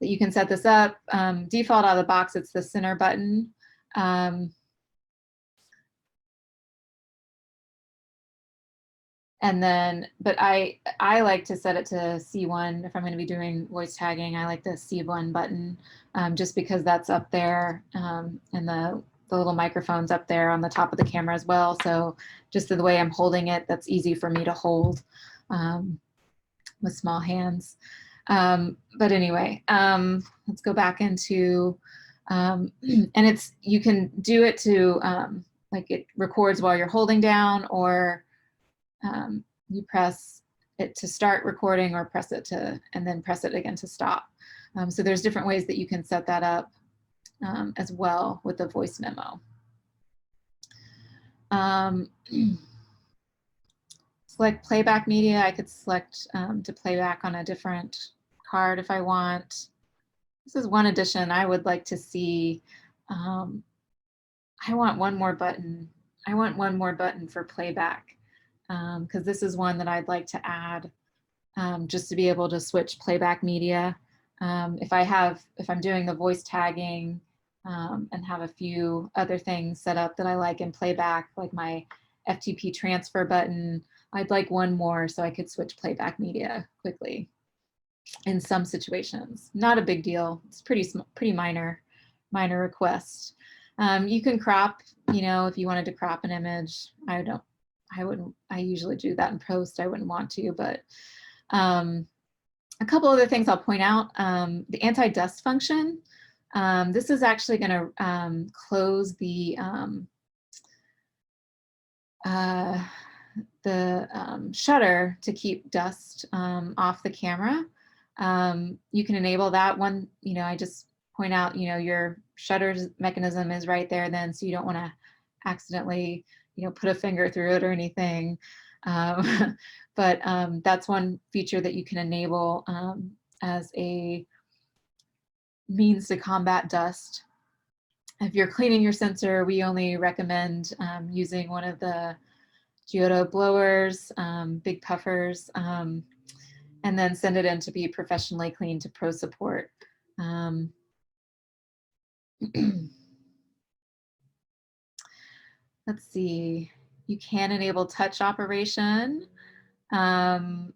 you can set this up. Default out of the box, it's the center button. And then, but I like to set it to C1 if I'm going to be doing voice tagging. I like the C1 button just because that's up there, and the little microphone's up there on the top of the camera as well. So just the way I'm holding it, that's easy for me to hold with small hands. But anyway, let's go back into, and it's, you can do it to, like it records while you're holding down, or you press it to start recording, or press it to, and then press it again to stop. So there's different ways that you can set that up as well with the voice memo. Select playback media. I could select to playback on a different card if I want. This is one addition I would like to see. I want one more button. I want one more button for playback, because this is one that I'd like to add just to be able to switch playback media. If I'm doing the voice tagging and have a few other things set up that I like in playback, like my FTP transfer button, I'd like one more so I could switch playback media quickly in some situations. Not a big deal. It's pretty minor request. You can crop, you know, if you wanted to crop an image. I usually do that in post. I wouldn't want to, but a couple other things I'll point out. The anti-dust function. This is actually going to close the shutter to keep dust off the camera. You can enable that one. You know, I just point out, you know, your shutter mechanism is right there then, so you don't want to accidentally, you know, put a finger through it or anything. But that's one feature that you can enable as a means to combat dust. If you're cleaning your sensor, we only recommend using one of the Giotto blowers, big puffers, and then send it in to be professionally cleaned to pro support. Let's see, you can enable touch operation. If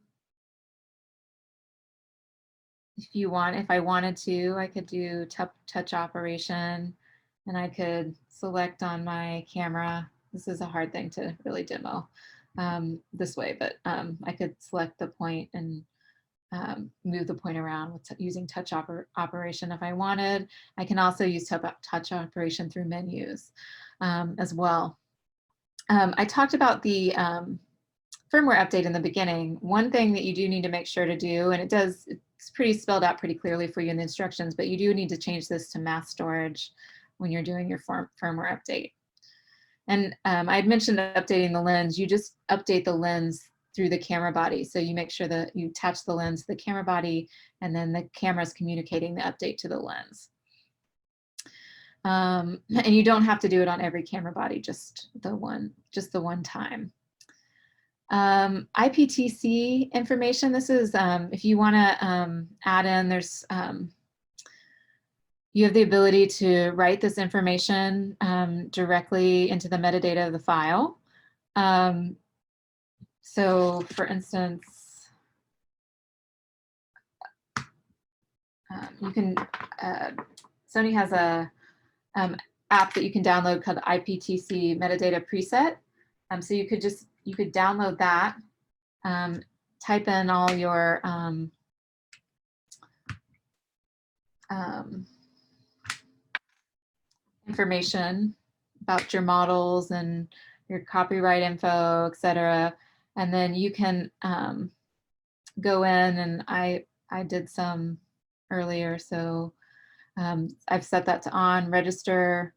I wanted to, I could do touch operation, and I could select on my camera. This is a hard thing to really demo this way, but I could select the point and move the point around with using touch operation if I wanted. I can also use touch operation through menus as well. I talked about the firmware update in the beginning. One thing that you do need to make sure to do, and it's pretty spelled out pretty clearly for you in the instructions, but you do need to change this to mass storage when you're doing your firmware update. And I had mentioned updating the lens. You just update the lens through the camera body. So you make sure that you attach the lens to the camera body, and then the camera is communicating the update to the lens. And you don't have to do it on every camera body, just the one time. Iptc information. This is if you want to add in. There's you have the ability to write this information directly into the metadata of the file. So for instance, you can, Sony has a app that you can download called the Iptc Metadata Preset. So you could download that, type in all your information about your models and your copyright info, etc. And then you can go in, and I did some earlier, so I've set that to on, register,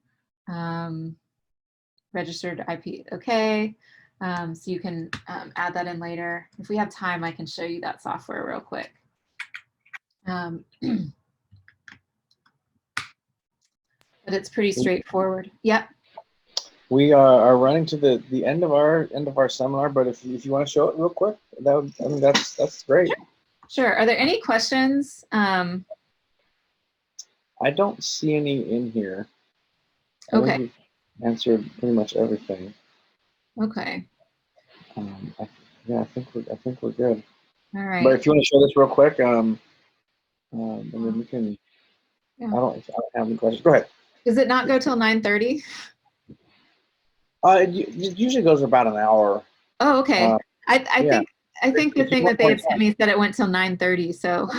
registered IP, okay. So you can add that in later. If we have time, I can show you that software real quick. But it's pretty straightforward. Yep. We are running to the end of our seminar, but if you want to show it real quick, that's great. Sure. Are there any questions? I don't see any in here. Okay. We've answered pretty much everything. Okay. Yeah, I think we're good. All right. But if you want to show this real quick, and then we can. Yeah. I don't have any questions. Go ahead. Does it not go till 9:30? It usually goes about an hour. Oh, okay. Yeah. I think the thing that they had sent me said it went till 9:30. So.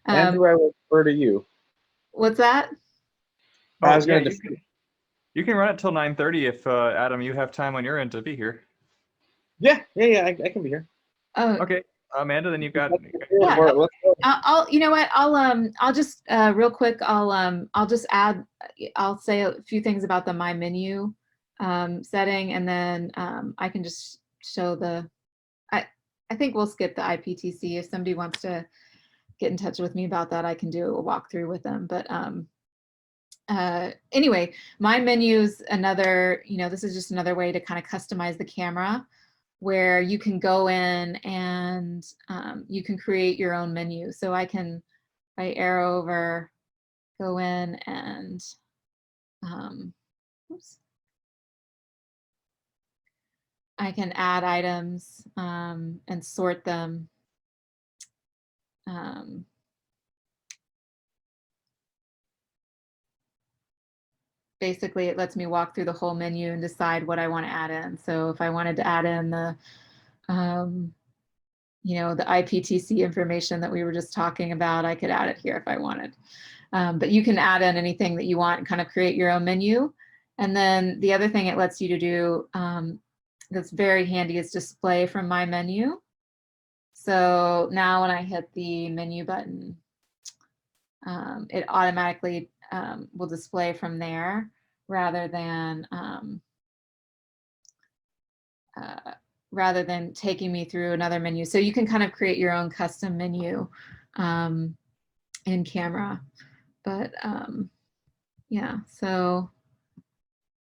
Andrew, I will refer to you. What's that? Oh, I was going yeah, to. you can run it till 9:30 if Adam, you have time on your end to be here. Yeah, I can be here. Oh. Okay, Amanda, then you've got. Yeah. Let's go. You know what, I'll just real quick, I'll just add, I'll say a few things about the My Menu setting, and then I can just show the, I think we'll skip the Iptc. If somebody wants to get in touch with me about that, I can do a walkthrough with them. But anyway, My Menu's another, this is just another way to kind of customize the camera, where you can go in and you can create your own menu. So I can, if I arrow over, go in and, oops, I can add items and sort them. Basically, it lets me walk through the whole menu and decide what I want to add in. So if I wanted to add in the, the Iptc information that we were just talking about, I could add it here if I wanted. But you can add in anything that you want and kind of create your own menu. And then the other thing it lets you to do that's very handy is display from My Menu. So now when I hit the menu button, it automatically will display from there rather than taking me through another menu. So you can kind of create your own custom menu in camera. But yeah, so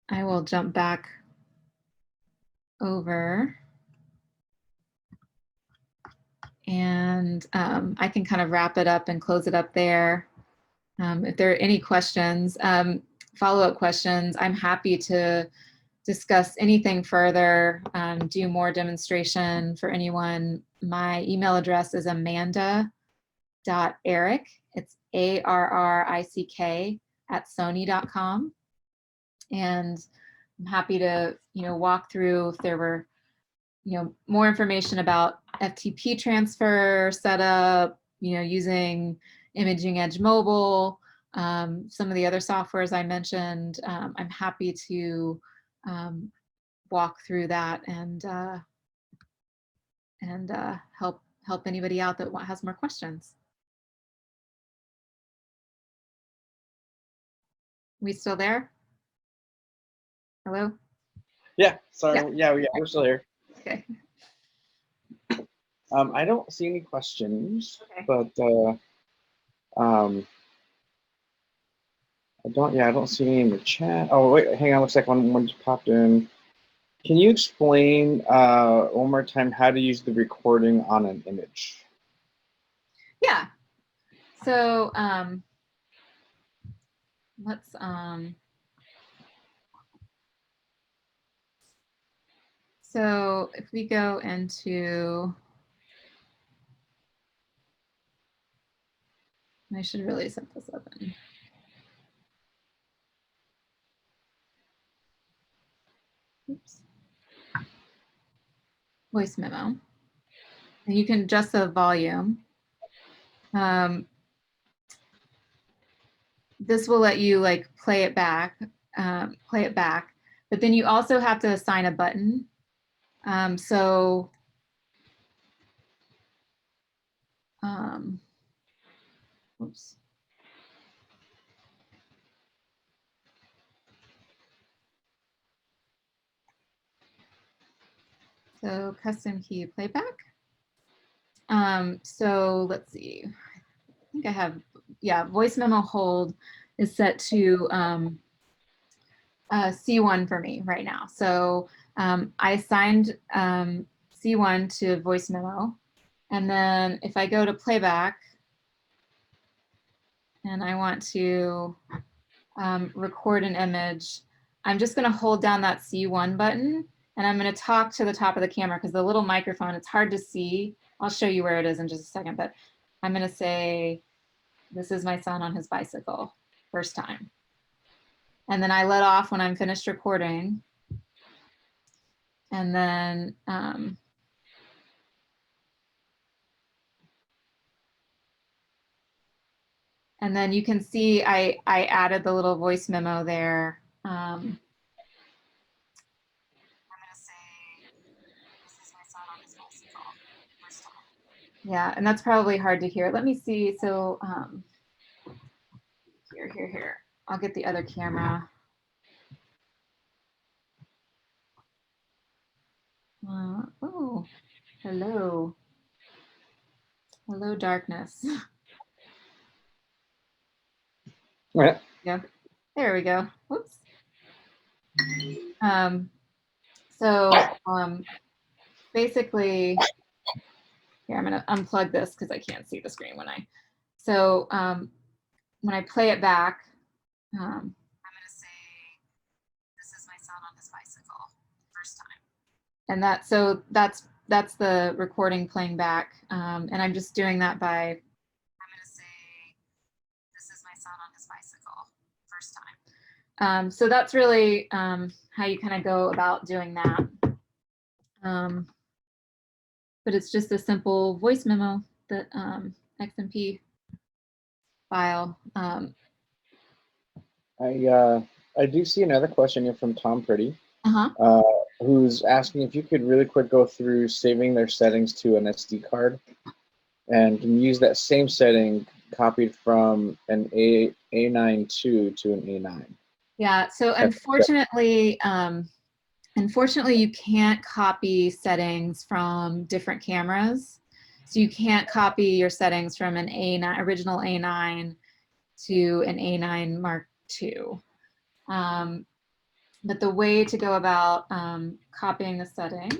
I will jump back over and I can kind of wrap it up and close it up there. If there are any questions, follow-up questions, I'm happy to discuss anything further, do more demonstration for anyone. My email address is amanda.arick, it's ARRICK @sony.com. And I'm happy to, walk through if there were, more information about FTP transfer setup, using Imaging Edge Mobile, some of the other softwares I mentioned. I'm happy to walk through that and help anybody out that has more questions. We still there? Hello? Yeah, sorry. Yeah, we're still here. Okay. I don't see any questions, Okay. but I don't see any in the chat. Oh wait, hang on, looks like one just popped in. Can you explain one more time how to use the recording on an image? Yeah. So let's, so if we go into, I should really set this up in. Oops. Voice memo. And you can adjust the volume. This will let you like play it back, but then you also have to assign a button. Oops. So custom key playback. So let's see. I think I have, yeah, voice memo hold is set to C1 for me right now. So I assigned C1 to voice memo. And then if I go to playback and I want to record an image, I'm just going to hold down that C1 button and I'm going to talk to the top of the camera because the little microphone, it's hard to see. I'll show you where it is in just a second, but I'm going to say, this is my son on his bicycle, first time. And then I let off when I'm finished recording. And then you can see I added the little voice memo there. I'm going to say, this is my son on his bicycle, first time. Yeah, and that's probably hard to hear. Let me see. So here. I'll get the other camera. Oh, hello. Hello, darkness. Yeah, there we go. Whoops. Basically, here, I'm going to unplug this because I can't see the screen when I, so when I play it back, I'm going to say, this is my son on his bicycle, first time. And that's the recording playing back. And I'm just doing that by, I'm going to say, this is my son on his bicycle, first time. So that's really how you kind of go about doing that. But it's just a simple voice memo that XMP file. I do see another question here from Tom Pretty, Uh-huh. Who's asking if you could really quick go through saving their settings to an SD card and can use that same setting copied from an A9 to an A9. Yeah, so unfortunately, you can't copy settings from different cameras. So you can't copy your settings from an original A9 to an A9 Mark II. But the way to go about copying the settings,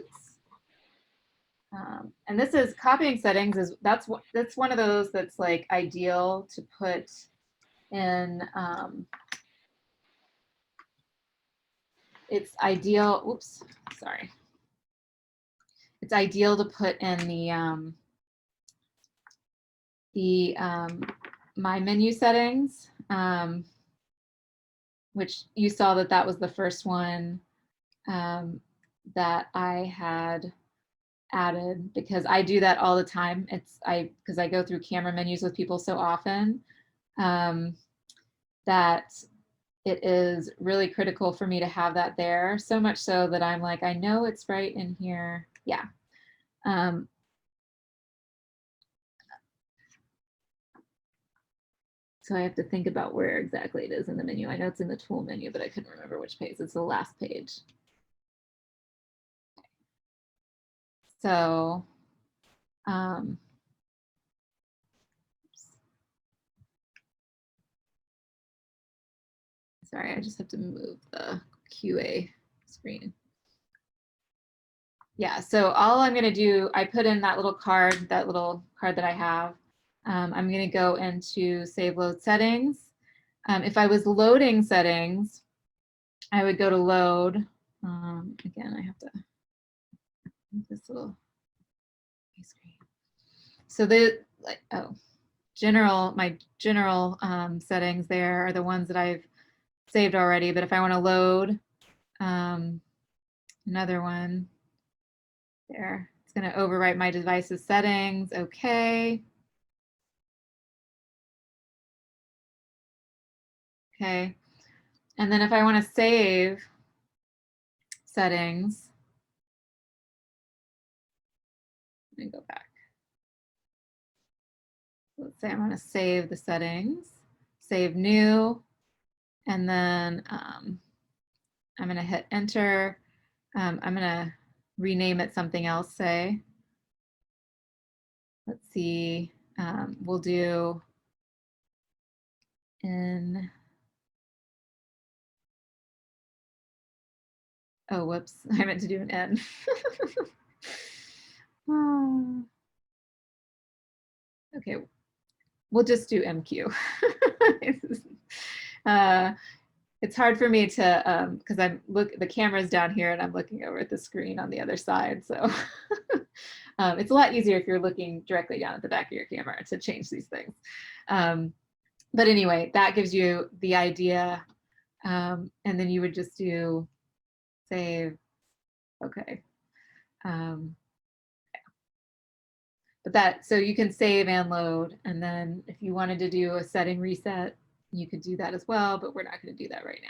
and this is copying settings, is that's one of those that's like ideal to put in. It's ideal. Oops, sorry. It's ideal to put in the my menu settings, which you saw that was the first one that I had added, because I do that all the time. Because I go through camera menus with people so often that it is really critical for me to have that there, so much so that I'm like, I know it's right in here. Yeah. So I have to think about where exactly it is in the menu. I know it's in the tool menu, but I couldn't remember which page. It's the last page. So, sorry, I just have to move the QA screen. Yeah, so all I'm gonna do, I put in that little card that I have. I'm gonna go into save load settings. If I was loading settings, I would go to load. Again, I have to this little screen. So my general settings there are the ones that I've saved already. But if I want to load another one there, it's going to overwrite my device's settings. Okay. Okay. And then if I want to save settings, let me go back. Let's say I want to save the settings, save new, and then I'm going to hit enter. I'm going to rename it something else, say. Let's see, we'll do in, oh, whoops, I meant to do an N. Okay, we'll just do MQ. It's hard for me to, because the camera's down here and I'm looking over at the screen on the other side. So it's a lot easier if you're looking directly down at the back of your camera to change these things. But anyway, that gives you the idea. And then you would just do save. Okay. But so you can save and load. And then if you wanted to do a setting reset, you could do that as well, but we're not going to do that right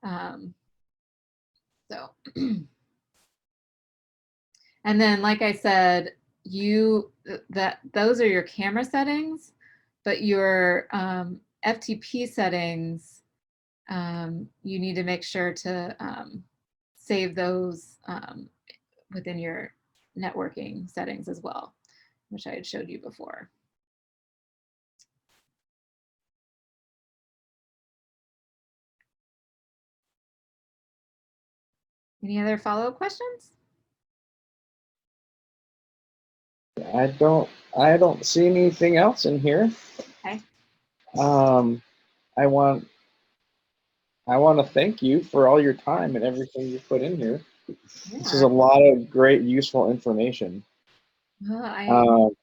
now. And then, like I said, those are your camera settings, but your FTP settings, you need to make sure to save those within your networking settings as well, which I had showed you before. Any other follow-up questions? I don't see anything else in here. Okay. I want to thank you for all your time and everything you put in here. Yeah. This is a lot of great, useful information. Well,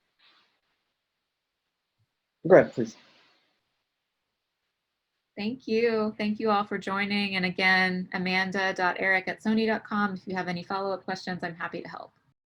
go ahead, please. Thank you. Thank you all for joining. And again, amanda.eric@sony.com. If you have any follow-up questions, I'm happy to help.